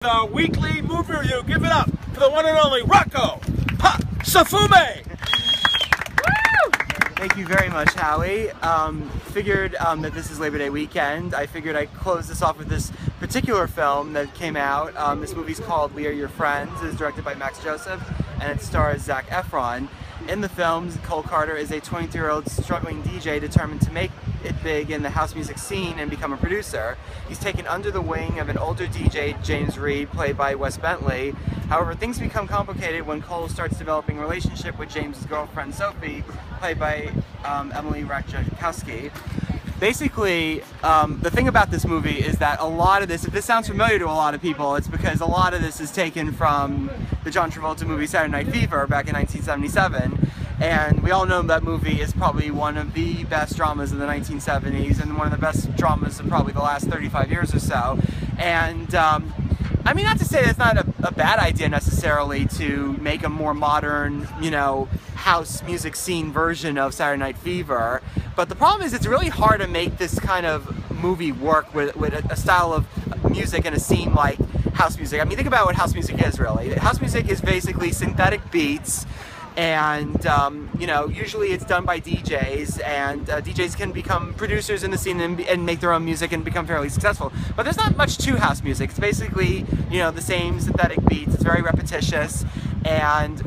The weekly movie review. Give it up for the one and only Rocco Safume. Thank you very much, Howie. Figured that this is Labor Day weekend. I figured I'd close this off with this particular film that came out. This movie's called We Are Your Friends. It is directed by Max Joseph, and it stars Zac Efron. In the film, Cole Carter is a 22-year-old struggling DJ determined to make it big in the house music scene and become a producer. He's taken under the wing of an older DJ, James Reed, played by Wes Bentley. However, things become complicated when Cole starts developing a relationship with James's girlfriend, Sophie, played by Emily Ratajkowski. Basically, the thing about this movie is that a lot of this, if this sounds familiar to a lot of people, it's because a lot of this is taken from the John Travolta movie Saturday Night Fever back in 1977. And we all know that movie is probably one of the best dramas of the 1970s and one of the best dramas of probably the last 35 years or so. And I mean, not to say that's not a bad idea necessarily to make a more modern, you know, house music scene version of Saturday Night Fever, but the problem is it's really hard to make this kind of movie work with a style of music and a scene like house music. I mean, think about what house music is really. House music is basically synthetic beats, and you know, usually it's done by DJs, and DJs can become producers in the scene and make their own music and become fairly successful. But there's not much to house music. It's basically, you know, the same synthetic beats. It's very repetitious, and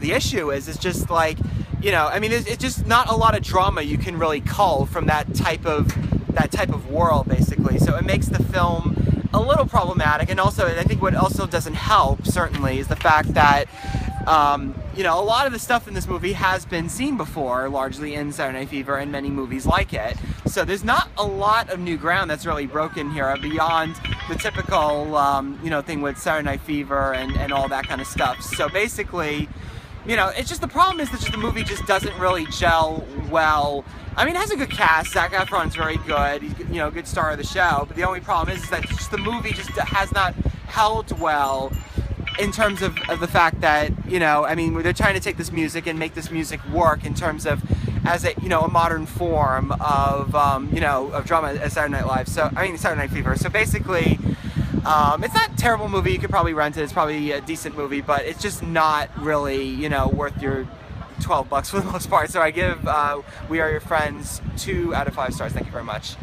the issue is, it's just like, you know, I mean, it's just not a lot of drama you can really cull from that type of world, basically. So it makes the film a little problematic, and also, I think what also doesn't help, certainly, is the fact that you know, a lot of the stuff in this movie has been seen before, largely in Saturday Night Fever and many movies like it. So there's not a lot of new ground that's really broken here beyond the typical, you know, thing with Saturday Night Fever and all that kind of stuff. So basically, you know, it's just, the problem is that just the movie just doesn't really gel well. I mean, it has a good cast. Zac Efron's very good. He's, you know, a good star of the show. But the only problem is that just the movie just has not held well in terms of the fact that, you know, I mean, they're trying to take this music and make this music work in terms of as a, you know, a modern form of, you know, of drama as Saturday Night Live. So, I mean, Saturday Night Fever. So basically, it's not a terrible movie. You could probably rent it. It's probably a decent movie, but it's just not really, you know, worth your $12 for the most part. So I give We Are Your Friends 2 out of 5 stars. Thank you very much.